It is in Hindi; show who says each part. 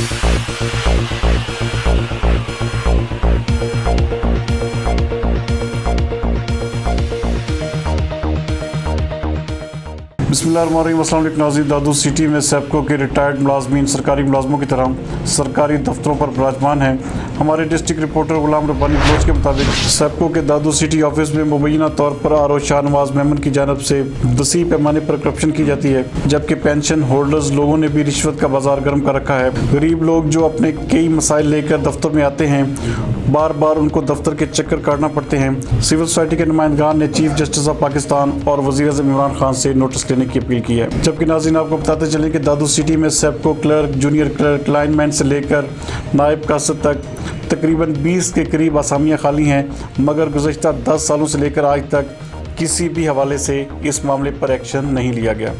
Speaker 1: बिस्मिल्लाहिर्रहमानिर्रहीम। अस्सलाम वालेकुम नाज़रीन। दादू सिटी में सेप्को के रिटायर्ड मुलाजमीन सरकारी मुलाजमों की तरह सरकारी दफ्तरों पर विराजमान हैं। हमारे डिस्ट्रिक्ट रिपोर्टर गुलाम रब्बानी बलोच के मुताबिक सेप्को के दादू सिटी ऑफिस में मुबैना तौर पर आर ओ शाहनवाज मेमन की जानब से वसी पैमाने पर करप्शन की जाती है, जबकि पेंशन होल्डर्स लोगों ने भी रिश्वत का बाजार गर्म कर रखा है। गरीब लोग जो अपने कई मसाइल लेकर दफ्तर में आते हैं, बार बार उनको दफ्तर के चक्कर काटना पड़ते हैं। सिविल सोसाइटी के नुमाइंदगान ने चीफ जस्टिस ऑफ पाकिस्तान और वज़ीर-ए-आज़म इमरान खान से नोटिस लेने की अपील की है। जबकि नाज़रीन आपको बताते चलें कि दादू सिटी में सेप्को क्लर्क, जूनियर क्लर्क, लाइनमैन से लेकर नायब कासद तक तकरीबन 20 के करीब आसामियाँ खाली हैं, मगर गुज़श्ता 10 सालों से लेकर आज तक किसी भी हवाले से इस मामले पर एक्शन नहीं लिया गया।